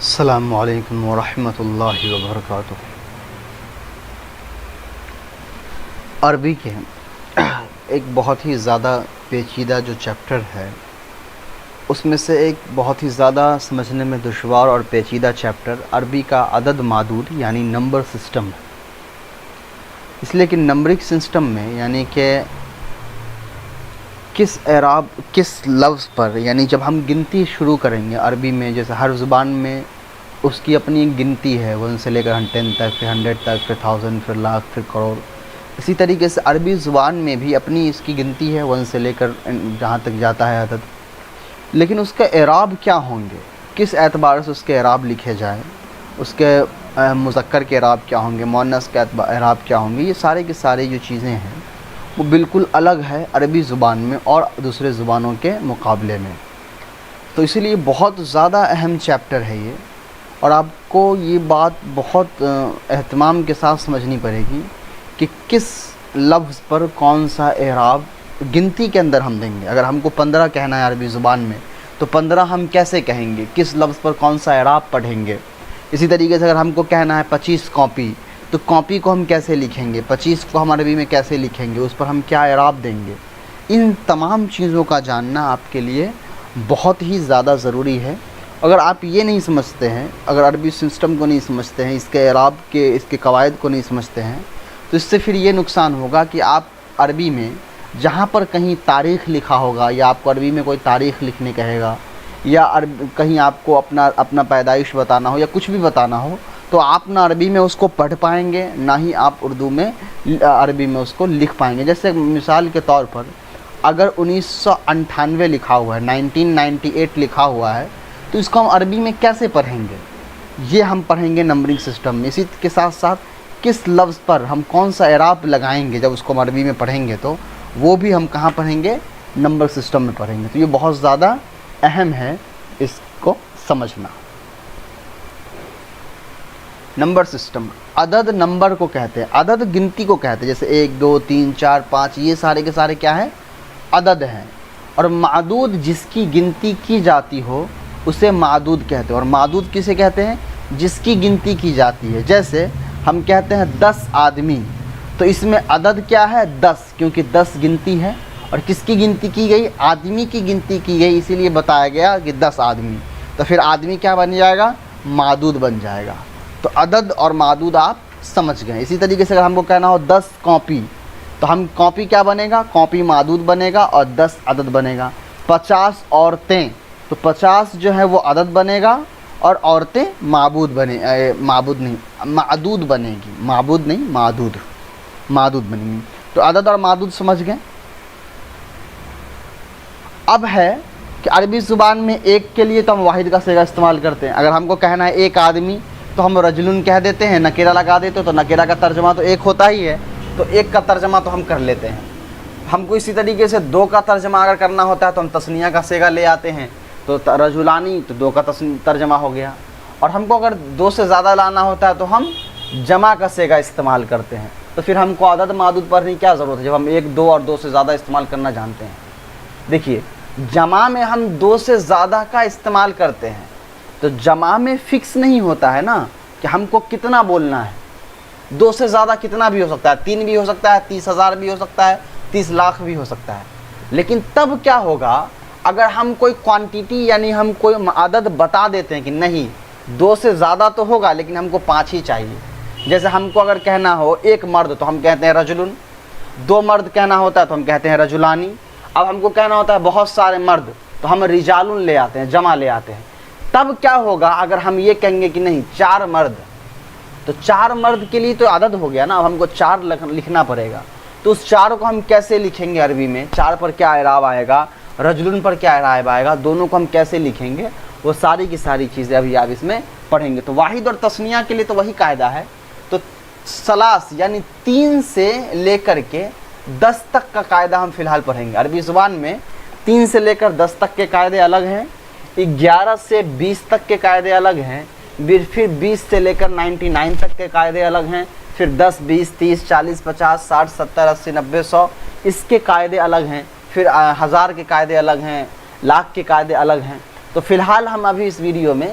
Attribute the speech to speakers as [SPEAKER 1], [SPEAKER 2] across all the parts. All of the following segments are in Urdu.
[SPEAKER 1] السلام علیکم ورحمۃ اللہ وبرکاتہ۔ عربی کے ایک بہت ہی زیادہ پیچیدہ جو چیپٹر ہے، اس میں سے ایک بہت ہی زیادہ سمجھنے میں دشوار اور پیچیدہ چیپٹر عربی کا عدد معدود یعنی نمبر سسٹم ہے۔ اس لیے کہ نمبرک سسٹم میں یعنی کہ کس اعراب کس لفظ پر، یعنی جب ہم گنتی شروع کریں گے عربی میں، جیسے ہر زبان میں اس کی اپنی ایک گنتی ہے، 1 سے لے کر 10 تک، پھر 100 تک، پھر 1000، پھر لاکھ، پھر کروڑ۔ اسی طریقے سے عربی زبان میں بھی اپنی اس کی گنتی ہے 1 سے لے کر جہاں تک جاتا ہے عدد، لیکن اس کے اعراب کیا ہوں گے، کس اعتبار سے اس کے اعراب لکھے جائیں، اس کے مذکر کے اعراب کیا ہوں گے، مؤنث کے اعراب کیا ہوں گے، یہ سارے کے سارے جو چیزیں ہیں وہ بالکل الگ ہے عربی زبان میں اور دوسرے زبانوں کے مقابلے میں۔ تو اسی لیے بہت زیادہ اہم چیپٹر ہے یہ، اور آپ کو یہ بات بہت اہتمام کے ساتھ سمجھنی پڑے گی کہ کس لفظ پر کون سا اعراب گنتی کے اندر ہم دیں گے۔ اگر ہم کو 15 کہنا ہے عربی زبان میں تو 15 ہم کیسے کہیں گے، کس لفظ پر کون سا اعراب پڑھیں گے۔ اسی طریقے سے اگر ہم کو کہنا ہے 25 کاپی، تو کاپی کو ہم کیسے لکھیں گے، 25 کو ہم عربی میں کیسے لکھیں گے، اس پر ہم کیا اعراب دیں گے۔ ان تمام چیزوں کا جاننا آپ کے لیے بہت ہی زیادہ ضروری ہے۔ اگر آپ یہ نہیں سمجھتے ہیں، اگر عربی سسٹم کو نہیں سمجھتے ہیں، اس کے اعراب کے اس کے قواعد کو نہیں سمجھتے ہیں، تو اس سے پھر یہ نقصان ہوگا کہ آپ عربی میں جہاں پر کہیں تاریخ لکھا ہوگا، یا آپ کو عربی میں کوئی تاریخ لکھنے کہے گا، یا کہیں آپ کو اپنا پیدائش بتانا ہو یا کچھ بھی بتانا ہو، تو آپ نہ عربی میں اس کو پڑھ پائیں گے، نہ ہی آپ اردو میں عربی میں اس کو لکھ پائیں گے۔ جیسے مثال کے طور پر اگر 1998 لکھا ہوا ہے، 1998 لکھا ہوا ہے، تو اس کو ہم عربی میں کیسے پڑھیں گے، یہ ہم پڑھیں گے نمبرنگ سسٹم میں۔ اسی کے ساتھ ساتھ کس لفظ پر ہم کون سا اعراب لگائیں گے جب اس کو ہم عربی میں پڑھیں گے، تو وہ بھی ہم کہاں پڑھیں گے، نمبر سسٹم میں پڑھیں گے۔ تو یہ بہت زیادہ اہم ہے اس کو سمجھنا۔ نمبر سسٹم، عدد نمبر کو کہتے ہیں، عدد گنتی کو کہتے ہیں، جیسے 1 2 3 4 5، یہ سارے کے سارے کیا ہیں، عدد ہیں۔ اور معدود جس کی گنتی کی جاتی ہو اسے معدود کہتے ہیں۔ اور معدود کسے کہتے ہیں، جس کی گنتی کی جاتی ہے۔ جیسے ہم کہتے ہیں 10 آدمی، تو اس میں عدد کیا ہے، 10، کیونکہ 10 گنتی ہے، اور کس کی گنتی کی گئی، آدمی کی گنتی کی گئی، اسی لیے بتایا گیا کہ 10 آدمی، تو پھر آدمی کیا بن جائے گا، معدود بن جائے گا۔ تو عدد اور معدود آپ سمجھ گئے۔ اسی طریقے سے اگر ہم کو کہنا ہو 10 کاپی، تو ہم کاپی کیا بنے گا، کاپی معدود بنے گا اور 10 عدد بنے گا۔ 50 عورتیں، تو 50 جو ہے وہ عدد بنے گا اور عورتیں معدود بنے گی، معبود نہیں، معدود بنے گی۔ تو عدد اور معدود سمجھ گئے۔ اب ہے کہ عربی زبان میں ایک کے لیے تو ہم واحد کا صیغہ استعمال کرتے ہیں۔ اگر ہم کو کہنا ہے ایک آدمی، تو ہم رجلن کہہ دیتے ہیں، نکرہ لگا دیتے، تو نکرہ کا ترجمہ تو ایک ہوتا ہی ہے، تو ایک کا ترجمہ تو ہم کر لیتے ہیں۔ ہم کو اسی طریقے سے 2 کا ترجمہ اگر کرنا ہوتا ہے تو ہم تثنیہ کا صیغہ لے آتے ہیں، تو رجلانی، تو 2 کا ترجمہ ہو گیا۔ اور ہم کو اگر 2 سے زیادہ لانا ہوتا ہے تو ہم جمع کا صیغہ استعمال کرتے ہیں۔ تو پھر ہم کو عدد معدود پڑھنے کی کیا ضرورت ہے جب ہم 1 2 اور 2 سے زیادہ استعمال کرنا جانتے ہیں۔ دیکھیے، جمع میں ہم 2 سے زیادہ کا استعمال کرتے ہیں، تو جمع میں فکس نہیں ہوتا ہے نا کہ ہم کو کتنا بولنا ہے۔ 2 سے زیادہ کتنا بھی ہو سکتا ہے، 3 بھی ہو سکتا ہے، 30,000 بھی ہو سکتا ہے، 30 لاکھ بھی ہو سکتا ہے۔ لیکن تب کیا ہوگا اگر ہم کوئی کوانٹیٹی یعنی ہم کوئی عدد بتا دیتے ہیں کہ نہیں 2 سے زیادہ تو ہوگا لیکن ہم کو 5 ہی چاہیے۔ جیسے ہم کو اگر کہنا ہو 1 مرد، تو ہم کہتے ہیں رجلن، 2 مرد کہنا ہوتا ہے تو ہم کہتے ہیں رجلانی۔ اب ہم کو کہنا ہوتا ہے بہت سارے مرد، تو ہم رجالن لے آتے ہیں، جمع لے آتے ہیں۔ تب کیا ہوگا اگر ہم یہ کہیں گے کہ نہیں 4 مرد، تو 4 مرد کے لیے تو عدد ہو گیا نا، اب ہم کو 4 لکھنا پڑے گا۔ تو اس 4 کو ہم کیسے لکھیں گے عربی میں، 4 پر کیا اعراب آئے گا، رجلن پر کیا اعراب آئے گا، دونوں کو ہم کیسے لکھیں گے، وہ ساری کی ساری چیزیں ابھی آپ اس میں پڑھیں گے۔ تو واحد اور تثنیہ کے لیے تو وہی قاعدہ ہے۔ تو ثلاث یعنی 3 سے لے کر کے 10 تک کا قاعدہ ہم فی الحال پڑھیں گے۔ عربی زبان میں 3 سے لے کر 10 تک کے قاعدے الگ ہیں، 11 سے 20 تک کے قاعدے الگ ہیں، پھر 20 سے لے کر 99 تک کے قاعدے الگ ہیں، پھر 10 20 30 40 50 60 70 80 90 100 اس کے قاعدے الگ ہیں، پھر 1000 کے قاعدے الگ ہیں، لاکھ کے قاعدے الگ ہیں۔ تو فی الحال ہم ابھی اس ویڈیو میں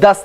[SPEAKER 1] 10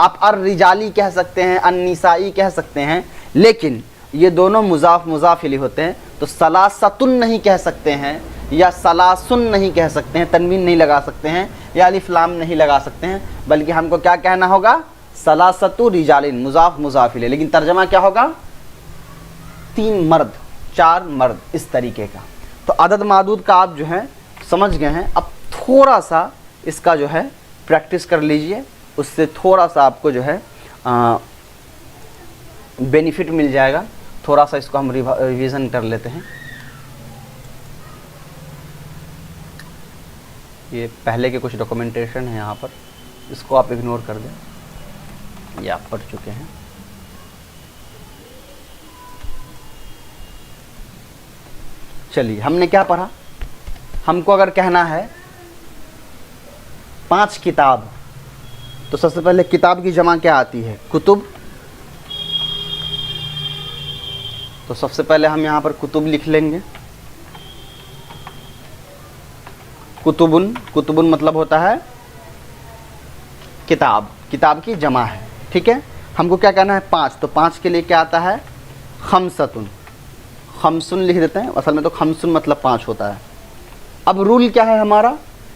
[SPEAKER 1] آپ الرجالی کہہ سکتے ہیں، النسائی کہہ سکتے ہیں، لیکن یہ دونوں مضاف مضاف الیہ ہوتے ہیں، تو ثلاثتن نہیں کہہ سکتے ہیں یا ثلاثن نہیں کہہ سکتے ہیں، تنوین نہیں لگا سکتے ہیں یا الف لام نہیں لگا سکتے ہیں، بلکہ ہم کو کیا کہنا ہوگا؟ ثلاثۃ رجال، مضاف مضاف الیہ، لیکن ترجمہ کیا ہوگا؟ 3 مرد 4 مرد، اس طریقے کا۔ تو عدد معدود کا آپ جو ہے سمجھ گئے ہیں، اب تھوڑا سا اس کا جو ہے پریکٹس کر لیجئے، اس سے تھوڑا سا آپ کو جو ہے بینیفٹ مل جائے گا۔ تھوڑا سا اس کو ہم ریویژن کر لیتے ہیں۔ یہ پہلے کے کچھ ڈاکومنٹیشن ہے یہاں پر، اس کو آپ اگنور کر دیں، یہ آپ پڑھ چکے ہیں۔ چلیے، ہم نے کیا پڑھا؟ ہم کو اگر کہنا ہے 5 کتاب، تو سب سے پہلے کتاب کی جمع کیا آتی ہے؟ کتب۔ تو سب سے پہلے ہم یہاں پر کتب لکھ لیں گے۔ کتبن، کتبن مطلب ہوتا ہے کتاب، کتاب کی جمع ہے، ٹھیک ہے۔ ہم کو کیا کہنا ہے؟ 5، تو 5 کے لیے کیا آتا ہے؟ خمسۃن، خمسن لکھ دیتے ہیں، اصل میں تو خمسن مطلب 5 ہوتا ہے۔ اب رول کیا ہے ہمارا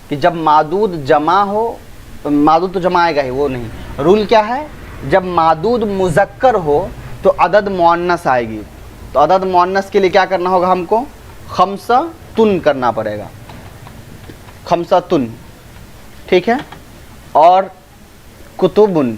[SPEAKER 1] کہ جب معدود جمع ہو، معدود تو جمع آئے گا ہی، وہ نہیں، رول کیا ہے؟ جب معدود مذکر ہو تو عدد مؤنث آئے گی، تو عدد مؤنث کے لیے کیا کرنا ہوگا ہم کو؟ خمسۃن کرنا پڑے گا، خمسۃن، ٹھیک ہے۔ اور کتبن،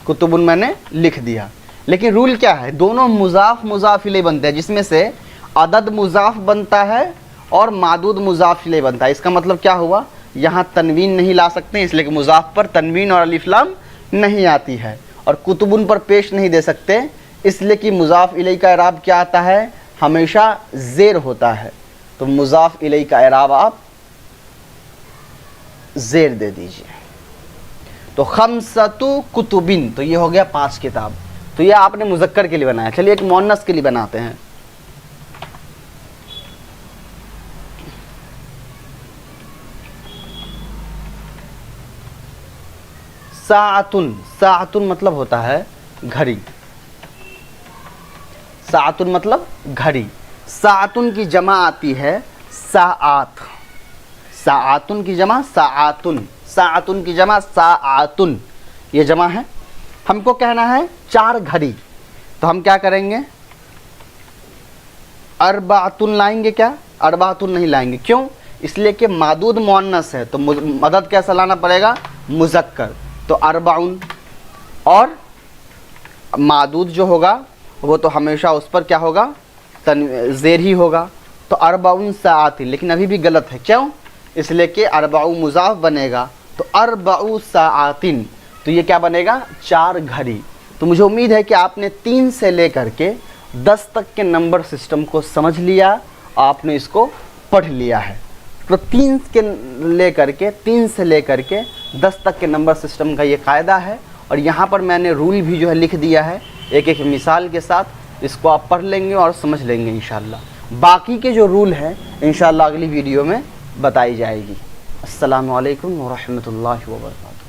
[SPEAKER 1] کتبن میں نے لکھ دیا، لیکن رول کیا ہے؟ دونوں مضاف مضاف الیہ بنتے ہیں، جس میں سے عدد مضاف بنتا ہے اور معدود مضاف الیہ بنتا ہے۔ اس کا مطلب کیا ہوا؟ یہاں تنوین نہیں لا سکتے، اس لیے کہ مضاف پر تنوین اور الف لام نہیں آتی ہے، اور کتبن پر پیش نہیں دے سکتے، اس لیے کہ مضاف الیہ کا اعراب کیا آتا ہے؟ ہمیشہ زیر ہوتا ہے، تو مضاف الیہ کا اعراب آپ زیر دے دیجئے۔ تو خمسۃ کتبن، تو یہ ہو گیا 5 کتاب، تو یہ آپ نے مذکر کے لیے بنایا۔ چلیے ایک مؤنث کے لیے بناتے ہیں۔ ساعتن، ساعتن مطلب ہوتا ہے گھڑی، ساعتن مطلب گھڑی۔ ساعتن کی جمع آتی ہے ساعات، ساعتن کی جمع ساعتن، ساعتن کی جمع ساعتن، یہ جمع ہے۔ ہم کو کہنا ہے 4 گھڑی، تو ہم کیا کریں گے؟ اربعتن لائیں گے کیا؟ اربعتن نہیں لائیں گے، کیوں؟ اس لیے کہ معدود مؤنث ہے، تو مدد کیسا لانا پڑے گا؟ مذکر، تو اربعون، اور معدود جو ہوگا وہ تو ہمیشہ اس پر کیا ہوگا؟ زیر ہی ہوگا، تو اربعون ساعات، لیکن ابھی بھی غلط ہے، کیوں؟ اس لیے کہ اربعو مضاف بنے گا، تو اربعو ساعاتن، تو یہ کیا بنے گا؟ 4 گھڑی۔ تو مجھے امید ہے کہ آپ نے 3 سے لے کر کے 10 تک کے نمبر سسٹم کو سمجھ لیا، آپ نے اس کو پڑھ لیا ہے۔ تو 3 سے لے کر کے 10 تک کے نمبر سسٹم کا یہ قاعدہ ہے، اور یہاں پر میں نے رول بھی جو ہے لکھ دیا ہے ایک ایک مثال کے ساتھ، اس کو آپ پڑھ لیں گے اور سمجھ لیں گے انشاءاللہ۔ باقی کے جو رول ہیں انشاءاللہ اگلی ویڈیو میں بتائی جائے گی۔ السلام علیکم ورحمۃ اللہ وبرکاتہ۔